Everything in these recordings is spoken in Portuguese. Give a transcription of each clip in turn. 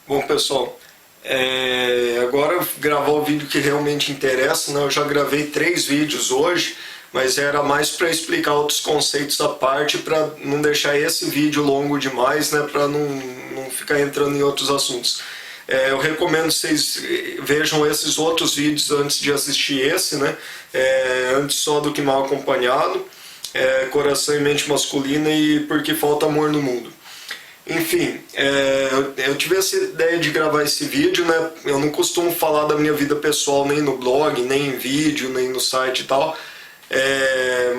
Bom, pessoal, agora gravar o vídeo que realmente interessa, né? Eu já gravei 3 vídeos hoje, mas era mais para explicar outros conceitos à parte, para não deixar esse vídeo longo demais, né? Para não ficar entrando em outros assuntos. Eu recomendo vocês vejam esses outros vídeos antes de assistir esse, né? Antes só do que mal acompanhado, coração e mente masculina e porque falta amor no mundo. Enfim, eu tive essa ideia de gravar esse vídeo, né? Eu não costumo falar da minha vida pessoal nem no blog, nem em vídeo, nem no site e tal,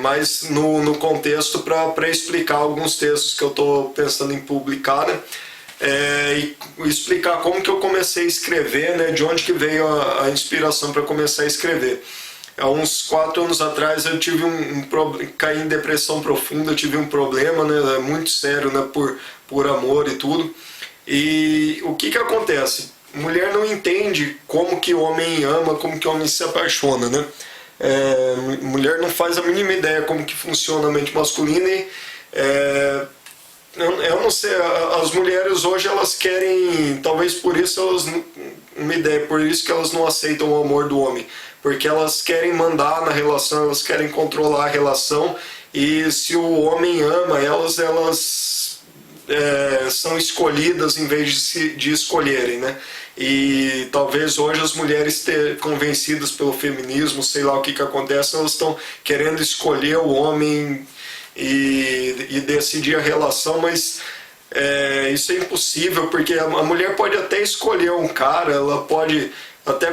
mas no contexto para explicar alguns textos que eu estou pensando em publicar, né? E explicar como que eu comecei a escrever, né? De onde que veio a inspiração para começar a escrever. Há uns 4 anos atrás eu tive caí em depressão profunda, eu tive um problema, né, muito sério, né, por amor e tudo. E o que acontece? Mulher não entende como que o homem ama, como que o homem se apaixona, né? Mulher não faz a mínima ideia como que funciona a mente masculina e eu não sei, as mulheres hoje elas querem, talvez por isso uma ideia, por isso que elas não aceitam o amor do homem, porque elas querem mandar na relação, elas querem controlar a relação, e se o homem ama elas são escolhidas em vez de escolherem, né? E talvez hoje as mulheres convencidas pelo feminismo, sei lá o que acontece, elas estão querendo escolher o homem e decidir a relação, mas isso é impossível, porque a mulher pode até escolher um cara, ela pode até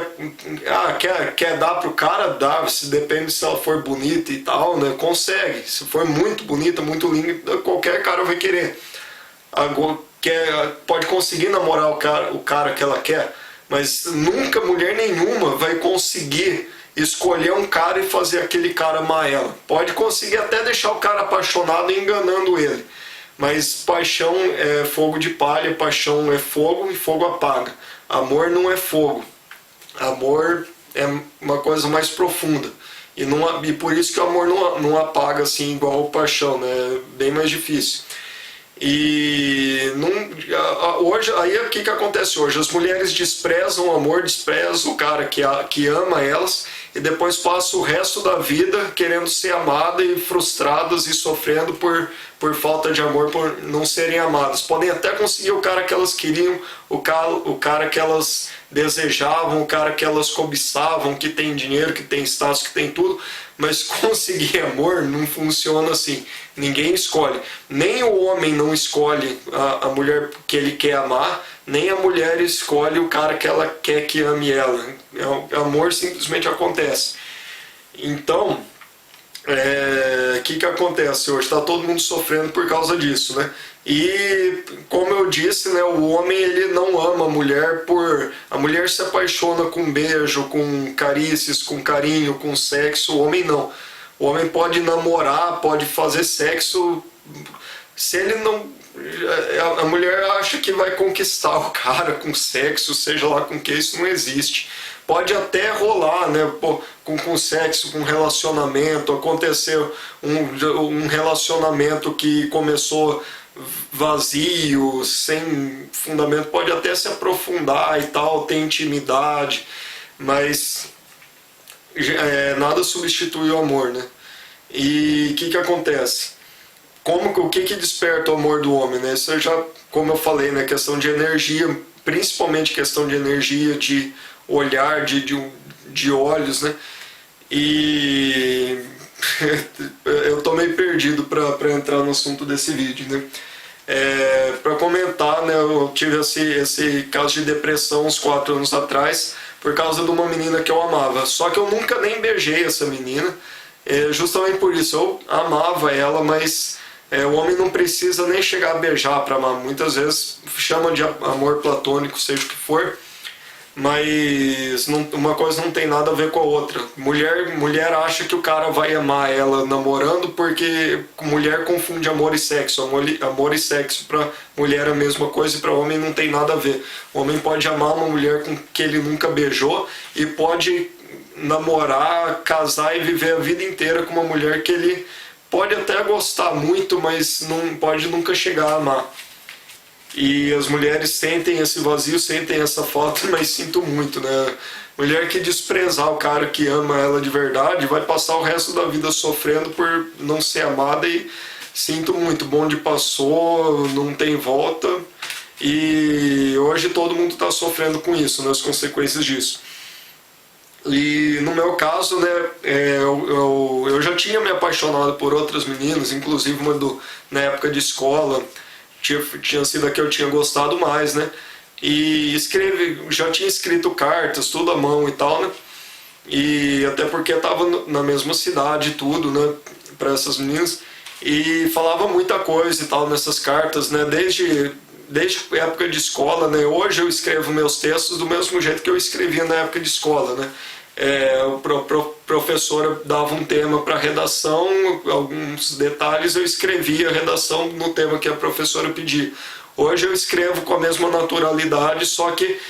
quer dar pro cara, dá, se depende se ela for bonita e tal, né? Consegue, se for muito bonita, muito linda, qualquer cara vai querer. Agora, pode conseguir namorar o cara que ela quer, mas nunca mulher nenhuma vai conseguir escolher um cara e fazer aquele cara amar ela. Pode conseguir até deixar o cara apaixonado enganando ele, mas paixão é fogo de palha, paixão é fogo e fogo apaga. Amor não é fogo, amor é uma coisa mais profunda, e por isso que o amor não apaga assim igual a paixão, né? É bem mais difícil. E hoje, aí o que acontece hoje? As mulheres desprezam o amor, desprezam o cara que ama elas, e depois passam o resto da vida querendo ser amada e frustradas e sofrendo por falta de amor, por não serem amadas. Podem até conseguir o cara que elas queriam, o cara que elas desejavam, o cara que elas cobiçavam, que tem dinheiro, que tem status, que tem tudo, mas conseguir amor não funciona assim. Ninguém escolhe. Nem o homem não escolhe a mulher que ele quer amar, nem a mulher escolhe o cara que ela quer que ame ela. O amor simplesmente acontece. Então, o que acontece hoje? Está todo mundo sofrendo por causa disso, né? E, como eu disse, né, o homem ele não ama a mulher a mulher se apaixona com beijo, com carícias, com carinho, com sexo. O homem não. O homem pode namorar, pode fazer sexo. Se ele não... A mulher acha que vai conquistar o cara com sexo, seja lá com que, isso não existe. Pode até rolar, né, com sexo, com relacionamento, aconteceu um relacionamento que começou vazio, sem fundamento, pode até se aprofundar e tal, ter intimidade, mas nada substitui o amor, né? E o que acontece? O que desperta o amor do homem, né? Isso já, como eu falei, né, questão de energia, principalmente questão de energia, de olhar, de olhos, né? E eu tô meio perdido para entrar no assunto desse vídeo, né? Para comentar, né, eu tive esse caso de depressão uns 4 anos atrás por causa de uma menina que eu amava. Só que eu nunca nem beijei essa menina, justamente por isso. Eu amava ela, mas o homem não precisa nem chegar a beijar para amar. Muitas vezes chama de amor platônico, seja o que for, mas uma coisa não tem nada a ver com a outra. Mulher acha que o cara vai amar ela namorando, porque mulher confunde amor e sexo. Amor e sexo para mulher é a mesma coisa e para homem não tem nada a ver. O homem pode amar uma mulher que ele nunca beijou e pode namorar, casar e viver a vida inteira com uma mulher que ele pode até gostar muito, mas não pode nunca chegar a amar. E as mulheres sentem esse vazio, sentem essa falta, mas sinto muito, né? Mulher que desprezar o cara que ama ela de verdade vai passar o resto da vida sofrendo por não ser amada e sinto muito. O bonde passou, não tem volta e hoje todo mundo está sofrendo com isso, né? As consequências disso. E no meu caso, né, eu já tinha me apaixonado por outras meninas, inclusive na época de escola, tinha sido a que eu tinha gostado mais, né? E já tinha escrito cartas, tudo à mão e tal, né? E até porque estava na mesma cidade e tudo, né? Para essas meninas. E falava muita coisa e tal nessas cartas, né? Desde a época de escola, né? Hoje eu escrevo meus textos do mesmo jeito que eu escrevia na época de escola, né? Professora dava um tema para redação, alguns detalhes eu escrevia a redação no tema que a professora pedia. Hoje eu escrevo com a mesma naturalidade, só que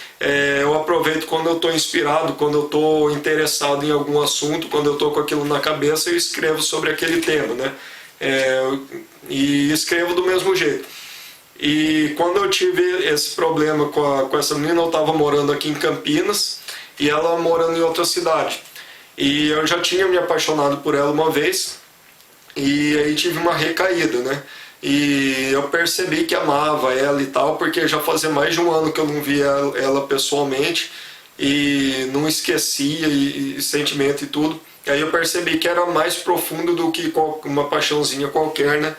eu aproveito quando eu estou inspirado, quando eu estou interessado em algum assunto, quando eu estou com aquilo na cabeça, eu escrevo sobre aquele tema, né? E escrevo do mesmo jeito. E quando eu tive esse problema com essa menina, eu estava morando aqui em Campinas e ela morando em outra cidade. E eu já tinha me apaixonado por ela uma vez e aí tive uma recaída, né? E eu percebi que amava ela e tal, porque já fazia mais de um ano que eu não via ela pessoalmente e não esquecia e sentimento e tudo. E aí eu percebi que era mais profundo do que uma paixãozinha qualquer, né?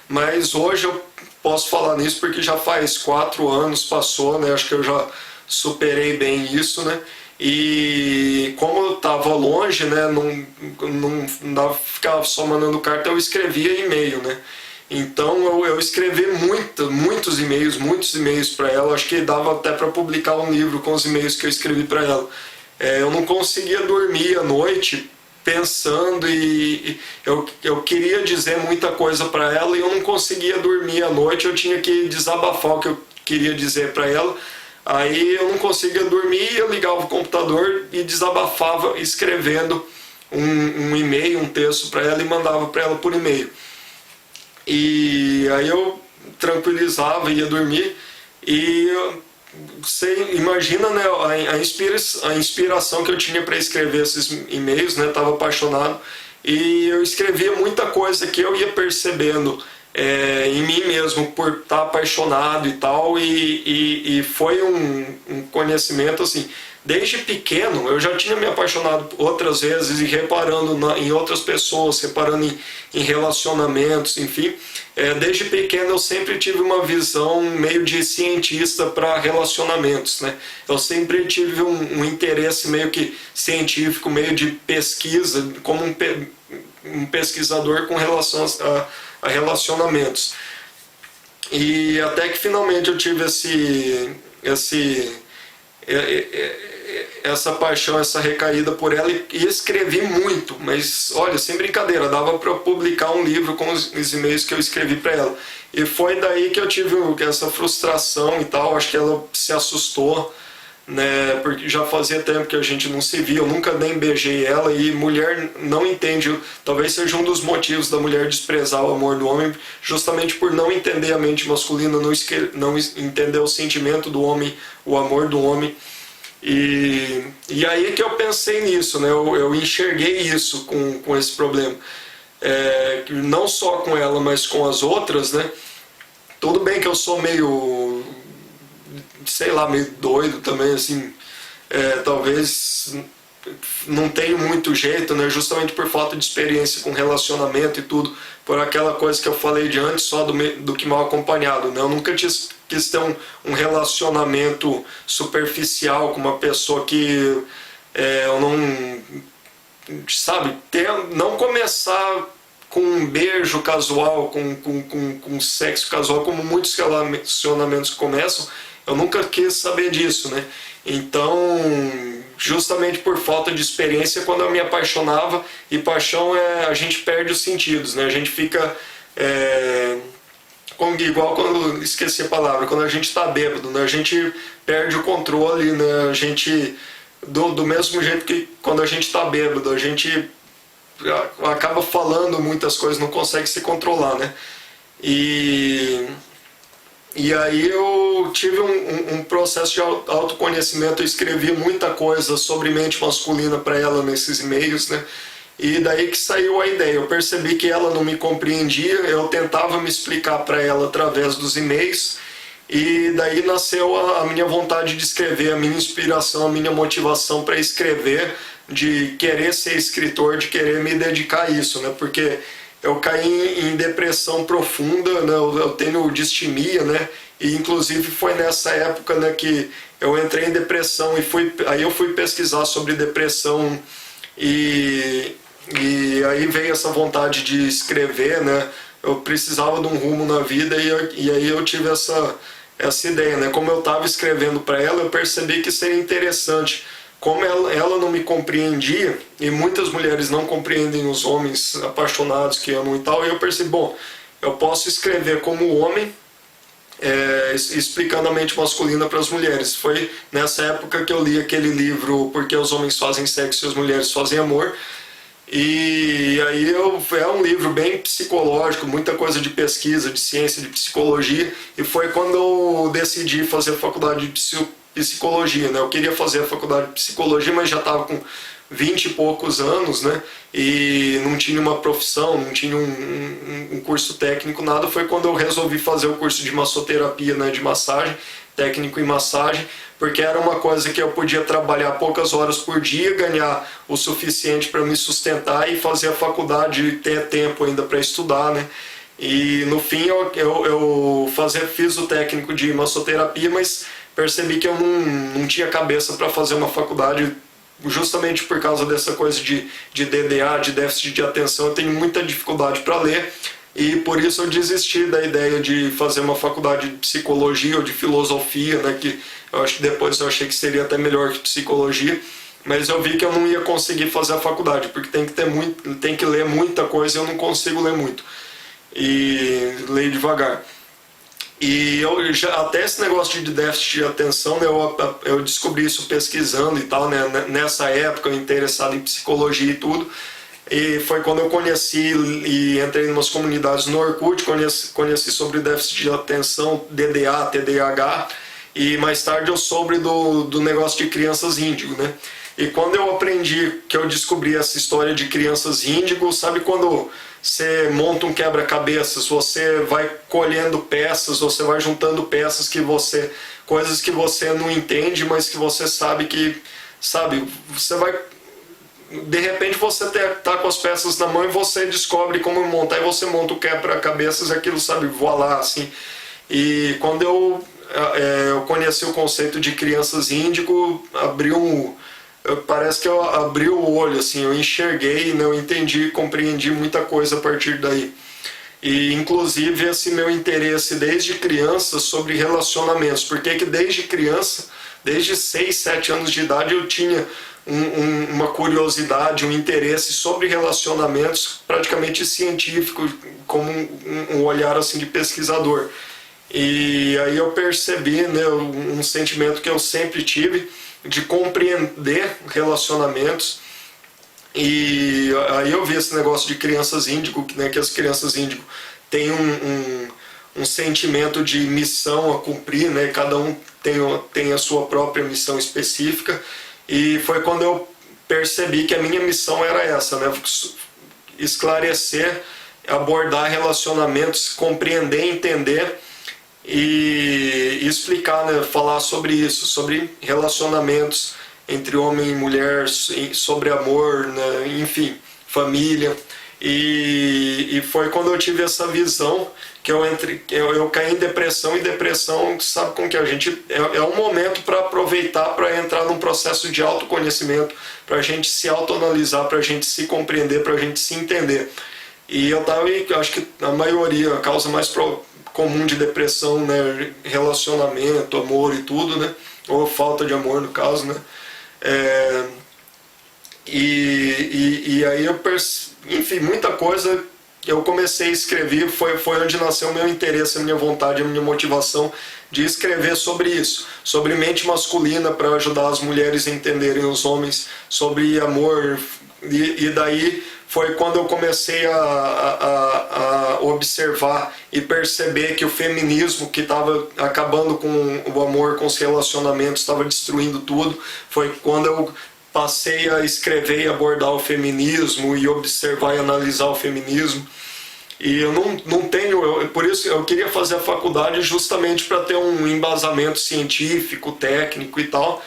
Mas hoje eu posso falar nisso porque já faz 4 anos, passou, né? Acho que eu já superei bem isso, né? E como eu estava longe, né? Não dava pra ficar só mandando carta, eu escrevia e-mail, né? Então eu escrevi muitos e-mails para ela. Acho que dava até para publicar um livro com os e-mails que eu escrevi para ela. Eu não conseguia dormir à noite pensando e eu queria dizer muita coisa para ela e eu não conseguia dormir à noite. Eu tinha que desabafar o que eu queria dizer para ela. Aí eu não conseguia dormir, eu ligava o computador e desabafava escrevendo um e-mail, um texto para ela e mandava para ela por e-mail. E aí eu tranquilizava, ia dormir e você imagina, né, a inspiração que eu tinha para escrever esses e-mails, né? Estava apaixonado e eu escrevia muita coisa que eu ia percebendo em mim mesmo por estar apaixonado e tal, e foi um conhecimento assim. Desde pequeno eu já tinha me apaixonado outras vezes e reparando em outras pessoas, reparando em relacionamentos, enfim. Desde pequeno eu sempre tive uma visão meio de cientista para relacionamentos, né? Eu sempre tive um interesse meio que científico, meio de pesquisa, como um pesquisador com relação a relacionamentos. E até que finalmente eu tive essa paixão, essa recaída por ela e escrevi muito, mas olha, sem brincadeira, dava para publicar um livro com os e-mails que eu escrevi para ela. E foi daí que eu tive essa frustração e tal. Acho que ela se assustou, né, porque já fazia tempo que a gente não se via, eu nunca nem beijei ela e mulher não entende, talvez seja um dos motivos da mulher desprezar o amor do homem, justamente por não entender a mente masculina, não entender o sentimento do homem, o amor do homem. E aí que eu pensei nisso, né? Eu enxerguei isso com esse problema, não só com ela, mas com as outras, né? Tudo bem que eu sou meio, sei lá, meio doido também, assim, talvez não tenho muito jeito, né? Justamente por falta de experiência com relacionamento e tudo, por aquela coisa que eu falei de antes, só do que mal acompanhado, né? Eu nunca quis ter um relacionamento superficial com uma pessoa que eu não, sabe, não começar com um beijo casual, com sexo casual, como muitos relacionamentos começam. Eu nunca quis saber disso, né? Então, justamente por falta de experiência, quando eu me apaixonava, e paixão a gente perde os sentidos, né? A gente fica igual quando esqueci a palavra, quando a gente está bêbado, né? A gente perde o controle, né? A gente, do mesmo jeito que quando a gente está bêbado, a gente acaba falando muitas coisas, não consegue se controlar, né? E E aí eu tive um processo de autoconhecimento, eu escrevi muita coisa sobre mente masculina para ela nesses e-mails, né? E daí que saiu a ideia. Eu percebi que ela não me compreendia, eu tentava me explicar para ela através dos e-mails, e daí nasceu a minha vontade de escrever, a minha inspiração, a minha motivação para escrever, de querer ser escritor, de querer me dedicar a isso, né? Porque eu caí em depressão profunda, né? Eu tenho distimia, né? E inclusive foi nessa época, né, que eu entrei em depressão e aí eu fui pesquisar sobre depressão e aí veio essa vontade de escrever, né? Eu precisava de um rumo na vida e aí eu tive essa ideia, né? Como eu estava escrevendo para ela, eu percebi que seria interessante. Como ela não me compreendia, e muitas mulheres não compreendem os homens apaixonados que amam e tal, e eu percebi, bom, eu posso escrever como homem, explicando a mente masculina para as mulheres. Foi nessa época que eu li aquele livro Porque os Homens Fazem Sexo e as Mulheres Fazem Amor. E aí é um livro bem psicológico, muita coisa de pesquisa, de ciência, de psicologia, e foi quando eu decidi fazer a faculdade de psicologia, né? Eu queria fazer a faculdade de psicologia, mas já estava com 20 e poucos anos, né? E não tinha uma profissão, não tinha um curso técnico, nada. Foi quando eu resolvi fazer o curso de massoterapia, né? De massagem, técnico em massagem, porque era uma coisa que eu podia trabalhar poucas horas por dia, ganhar o suficiente para me sustentar e fazer a faculdade, ter tempo ainda para estudar, né? E no fim eu fiz o técnico de massoterapia, mas percebi que eu não tinha cabeça para fazer uma faculdade, justamente por causa dessa coisa de DDA, de déficit de atenção. Eu tenho muita dificuldade para ler, e por isso eu desisti da ideia de fazer uma faculdade de psicologia ou de filosofia, né, que eu acho que depois eu achei que seria até melhor que psicologia, mas eu vi que eu não ia conseguir fazer a faculdade, porque tem que ler muita coisa e eu não consigo ler muito, e leio devagar. E até esse negócio de déficit de atenção, né, eu descobri isso pesquisando e tal, né, nessa época, interessado em psicologia e tudo. E foi quando eu conheci e entrei em umas comunidades no Orkut, conheci sobre déficit de atenção, DDA, TDAH, e mais tarde eu soube do negócio de crianças índigo, né? E quando eu aprendi, que eu descobri essa história de crianças índigo, sabe quando você monta um quebra-cabeças, você vai colhendo peças, você vai juntando peças coisas que você não entende, mas que você sabe que, você vai, de repente você tá com as peças na mão e você descobre como montar, e você monta o quebra-cabeças, aquilo, voilá, assim. E quando eu conheci o conceito de crianças índigo, parece que eu abri o olho, assim, eu enxerguei, né, eu entendi, compreendi muita coisa a partir daí. E inclusive esse meu interesse desde criança sobre relacionamentos, porque que desde criança, desde 6, 7 anos de idade, eu tinha uma curiosidade, um interesse sobre relacionamentos praticamente científico, como um olhar assim de pesquisador. E aí eu percebi, né, um sentimento que eu sempre tive de compreender relacionamentos. E aí eu vi esse negócio de crianças índigo, né, que as crianças índigo têm um sentimento de missão a cumprir, né, cada um tem a sua própria missão específica, e foi quando eu percebi que a minha missão era essa, né, esclarecer, abordar relacionamentos, compreender, entender e explicar, né, falar sobre isso, sobre relacionamentos entre homem e mulher, sobre amor, né, enfim, família. E foi quando eu tive essa visão que eu caí em depressão, e depressão, sabe como que a gente... É um momento para aproveitar, para entrar num processo de autoconhecimento, para a gente se autoanalisar, para a gente se compreender, para a gente se entender. E eu acho que a maioria, a causa mais comum de depressão, né, relacionamento, amor e tudo, né, ou falta de amor no caso, né, e aí enfim, muita coisa eu comecei a escrever, foi onde nasceu o meu interesse, a minha vontade, a minha motivação de escrever sobre isso, sobre mente masculina, para ajudar as mulheres a entenderem os homens, sobre amor, e daí foi quando eu comecei a observar e perceber que o feminismo, que estava acabando com o amor, com os relacionamentos, estava destruindo tudo. Foi quando eu passei a escrever e abordar o feminismo e observar e analisar o feminismo. E eu não tenho, por isso eu queria fazer a faculdade justamente para ter um embasamento científico, técnico e tal,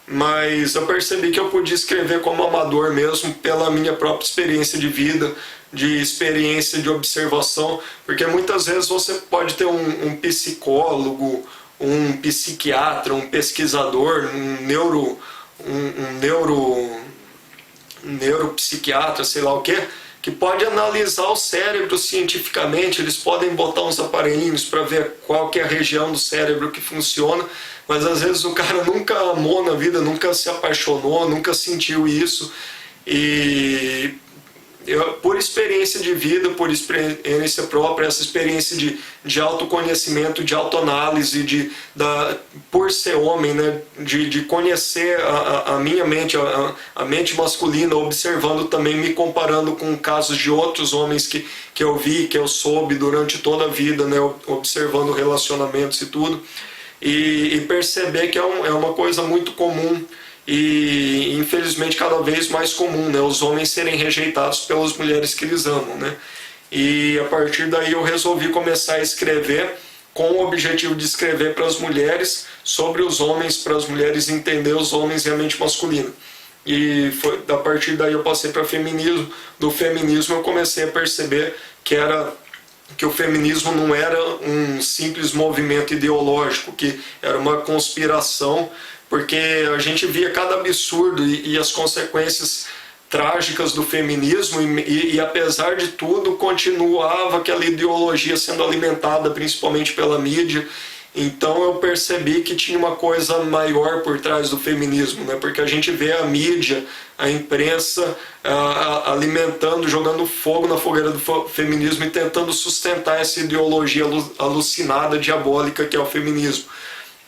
mas eu percebi que eu podia escrever como amador mesmo, pela minha própria experiência de vida, de experiência de observação, porque muitas vezes você pode ter um psicólogo, um psiquiatra, um pesquisador, neuropsiquiatra, sei lá o que pode analisar o cérebro cientificamente. Eles podem botar uns aparelhinhos para ver qual que é a região do cérebro que funciona, mas às vezes o cara nunca amou na vida, nunca se apaixonou, nunca sentiu isso. E por experiência de vida, por experiência própria, essa experiência de autoconhecimento, de autoanálise, por ser homem, né, de conhecer a minha mente, a mente masculina, observando também, me comparando com casos de outros homens que eu vi, que eu soube durante toda a vida, né, observando relacionamentos e tudo, e perceber que é uma coisa muito comum. E infelizmente cada vez mais comum, né, os homens serem rejeitados pelas mulheres que eles amam, né? E a partir daí eu resolvi começar a escrever com o objetivo de escrever para as mulheres sobre os homens, para as mulheres entender os homens e a mente masculina. E a partir daí eu passei para feminismo. Do feminismo eu comecei a perceber que o feminismo não era um simples movimento ideológico, que era uma conspiração, porque a gente via cada absurdo e as consequências trágicas do feminismo e apesar de tudo continuava aquela ideologia sendo alimentada principalmente pela mídia. Então eu percebi que tinha uma coisa maior por trás do feminismo, né? Porque a gente vê a mídia, a imprensa alimentando, jogando fogo na fogueira do feminismo e tentando sustentar essa ideologia alucinada, diabólica que é o feminismo.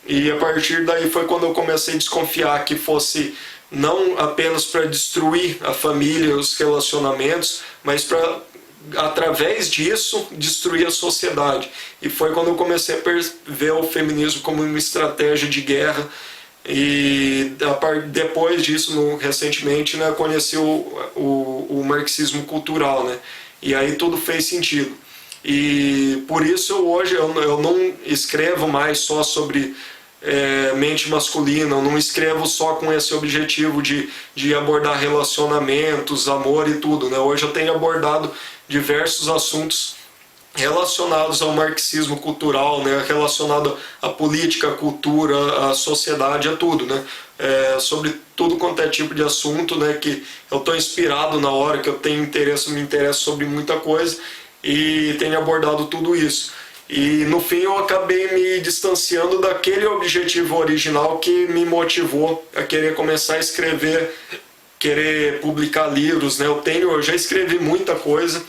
E a partir daí foi quando eu comecei a desconfiar que fosse não apenas para destruir a família, os relacionamentos, mas para, através disso, destruir a sociedade. E foi quando eu comecei a ver o feminismo como uma estratégia de guerra. E depois disso, recentemente, né, conheci o marxismo cultural, né? E aí tudo fez sentido. E por isso hoje eu não escrevo mais só sobre mente masculina, eu não escrevo só com esse objetivo de abordar relacionamentos, amor e tudo, né? Hoje eu tenho abordado diversos assuntos relacionados ao marxismo cultural, né? Relacionado à política, à cultura, à sociedade, a tudo, né? Sobre tudo quanto é tipo de assunto, né? Que eu estou inspirado na hora, que eu tenho interesse, me interesso sobre muita coisa e tenho abordado tudo isso. E no fim eu acabei me distanciando daquele objetivo original que me motivou a querer começar a escrever, querer publicar livros, né? Eu já escrevi muita coisa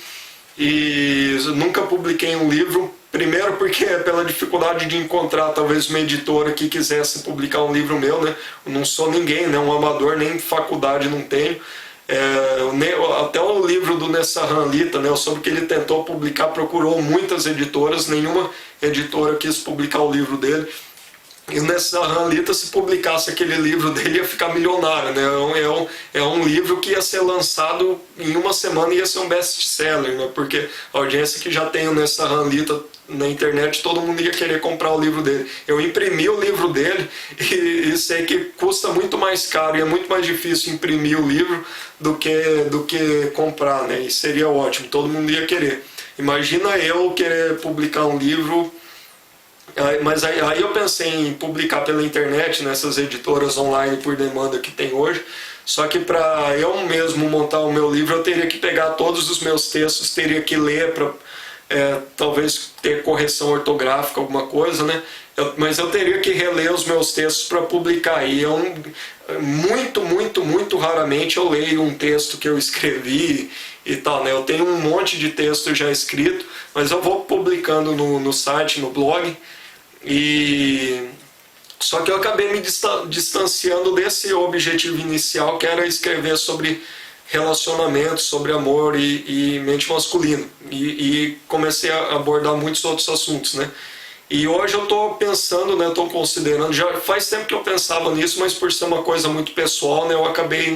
e nunca publiquei um livro, primeiro porque é pela dificuldade de encontrar talvez uma editora que quisesse publicar um livro meu, né? Eu não sou ninguém, né? Um amador, nem faculdade não tenho. Até o livro do Nessahan Lita, né, sobre o que ele tentou publicar, procurou muitas editoras, nenhuma editora quis publicar o livro dele. E o Nessahan Lita, se publicasse aquele livro dele, ia ficar milionário, né? É um livro que ia ser lançado em uma semana e ia ser um best-seller, né? Porque a audiência que já tem o Nessahan Lita na internet, todo mundo ia querer comprar o livro dele. Eu imprimi o livro dele e sei que custa muito mais caro e é muito mais difícil imprimir o livro do que comprar, né? E seria ótimo, todo mundo ia querer. Imagina eu querer publicar um livro. Mas aí eu pensei em publicar pela internet, nessas editoras online por demanda que tem hoje, só que para eu mesmo montar o meu livro eu teria que pegar todos os meus textos, teria que ler para talvez ter correção ortográfica, alguma coisa, né? Mas eu teria que reler os meus textos para publicar, e muito raramente eu leio um texto que eu escrevi e tal, né? Eu tenho um monte de texto já escrito, mas eu vou publicando no site, no blog. Só que eu acabei me distanciando desse objetivo inicial, que era escrever sobre relacionamento, sobre amor e mente masculina. E comecei a abordar muitos outros assuntos, né? E hoje eu estou pensando, né, estou considerando, já faz tempo que eu pensava nisso, mas por ser uma coisa muito pessoal, né, eu acabei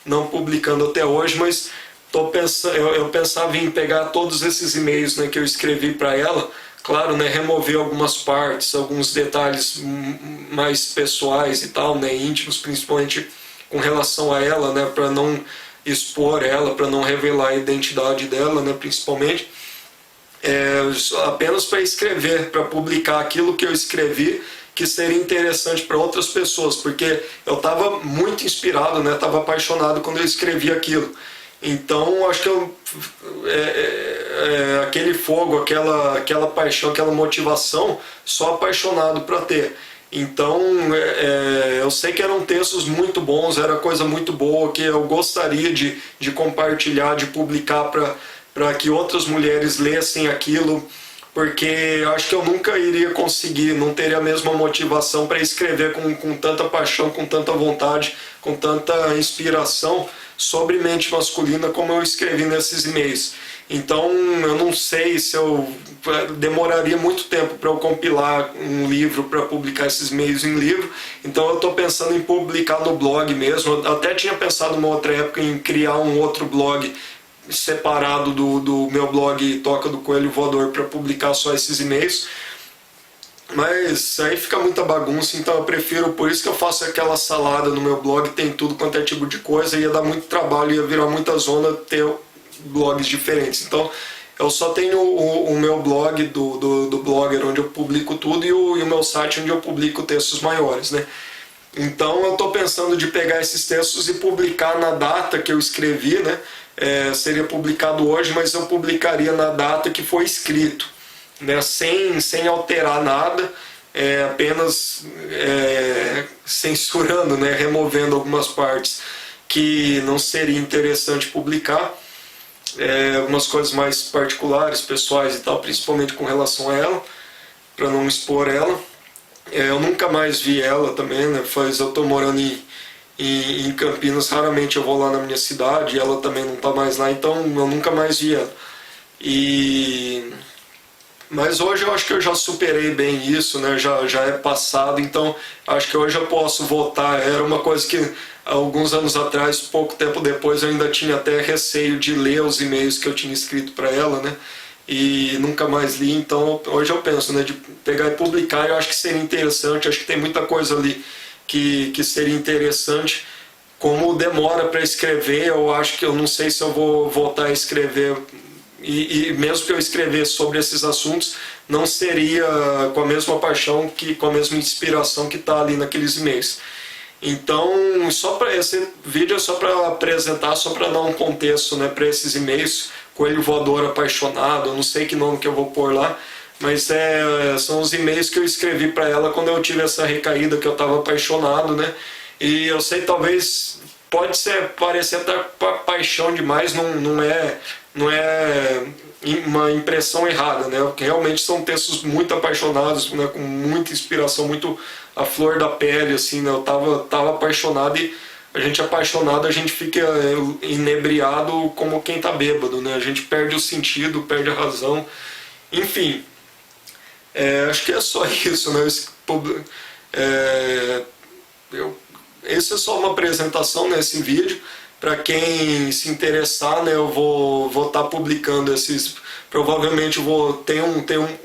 não publicando até hoje, mas eu pensava em pegar todos esses e-mails, né, que eu escrevi para ela, claro, né, remover algumas partes, alguns detalhes mais pessoais e tal, né, íntimos, principalmente com relação a ela, né, para não expor ela, para não revelar a identidade dela, né, principalmente. Apenas para escrever, para publicar aquilo que eu escrevi que seria interessante para outras pessoas, porque eu estava muito inspirado, né? Estava apaixonado quando eu escrevi aquilo. Então acho que aquele fogo, aquela paixão, aquela motivação, só apaixonado para ter. Então eu sei que eram textos muito bons, era coisa muito boa que eu gostaria de compartilhar, de publicar para que outras mulheres lessem aquilo, porque eu acho que eu nunca iria conseguir, não teria a mesma motivação para escrever com tanta paixão, com tanta vontade, com tanta inspiração sobre mente masculina como eu escrevi nesses e-mails. Então eu não sei se eu demoraria muito tempo para eu compilar um livro, para publicar esses e-mails em livro, então eu estou pensando em publicar no blog mesmo. Eu até tinha pensado numa outra época em criar um outro blog separado do meu blog Toca do Coelho Voador para publicar só esses e-mails, mas aí fica muita bagunça, então eu prefiro, por isso que eu faço aquela salada no meu blog, tem tudo quanto é tipo de coisa, ia dar muito trabalho, ia virar muita zona ter blogs diferentes. Então eu só tenho o meu blog do Blogger, onde eu publico tudo, e o meu site onde eu publico textos maiores, né? Então eu estou pensando de pegar esses textos e publicar na data que eu escrevi, né? Seria publicado hoje, mas eu publicaria na data que foi escrito, né? Sem alterar nada, apenas censurando, né? Removendo algumas partes que não seria interessante publicar, algumas coisas mais particulares, pessoais e tal, principalmente com relação a ela, para não expor ela. Eu nunca mais vi ela também, né? Eu estou morando em Campinas, raramente eu vou lá na minha cidade, ela também não está mais lá, então eu nunca mais vi ela. Mas hoje eu acho que eu já superei bem isso, né? Já é passado, então acho que hoje eu posso voltar. Era uma coisa que alguns anos atrás, pouco tempo depois, eu ainda tinha até receio de ler os e-mails que eu tinha escrito para ela, né? E nunca mais li, então hoje eu penso, né, de pegar e publicar. Eu acho que seria interessante, acho que tem muita coisa ali que seria interessante. Como demora para escrever, eu acho que eu não sei se eu vou voltar a escrever, e mesmo que eu escrever sobre esses assuntos, não seria com a mesma paixão, com a mesma inspiração que está ali naqueles e-mails. Então, esse vídeo é só para apresentar, só para dar um contexto, né, para esses e-mails. Coelho Voador Apaixonado, eu não sei que nome que eu vou pôr lá, mas são os e-mails que eu escrevi para ela quando eu tive essa recaída, que eu estava apaixonado, né? E eu sei, talvez pode parecer até paixão demais, não é uma impressão errada, né? Porque realmente são textos muito apaixonados, né? Com muita inspiração, muito a flor da pele, assim, né? Eu tava apaixonado, e a gente apaixonado, a gente fica inebriado como quem tá bêbado, né? A gente perde o sentido, perde a razão, enfim. Acho que é só isso, né? Esse é só uma apresentação nesse vídeo. Para quem se interessar, né, eu vou estar publicando esses. Provavelmente eu vou ter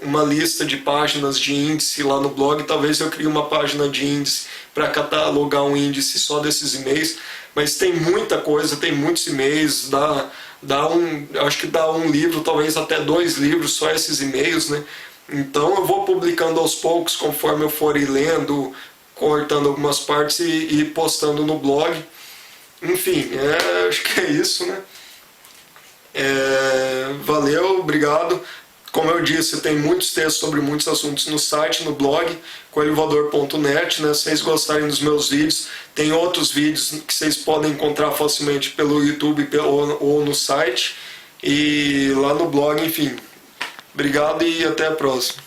uma lista de páginas de índice lá no blog. Talvez eu crie uma página de índice para catalogar um índice só desses e-mails. Mas tem muita coisa, tem muitos e-mails. Acho que dá um livro, talvez até 2 livros, só esses e-mails, né? Então eu vou publicando aos poucos, conforme eu for ir lendo, cortando algumas partes e postando no blog. Enfim, acho que é isso, né? Valeu, obrigado. Como eu disse, tem muitos textos sobre muitos assuntos no site, no blog, coelhovoador.net, né? Se vocês gostarem dos meus vídeos, tem outros vídeos que vocês podem encontrar facilmente pelo YouTube ou no site, e lá no blog, enfim. Obrigado e até a próxima.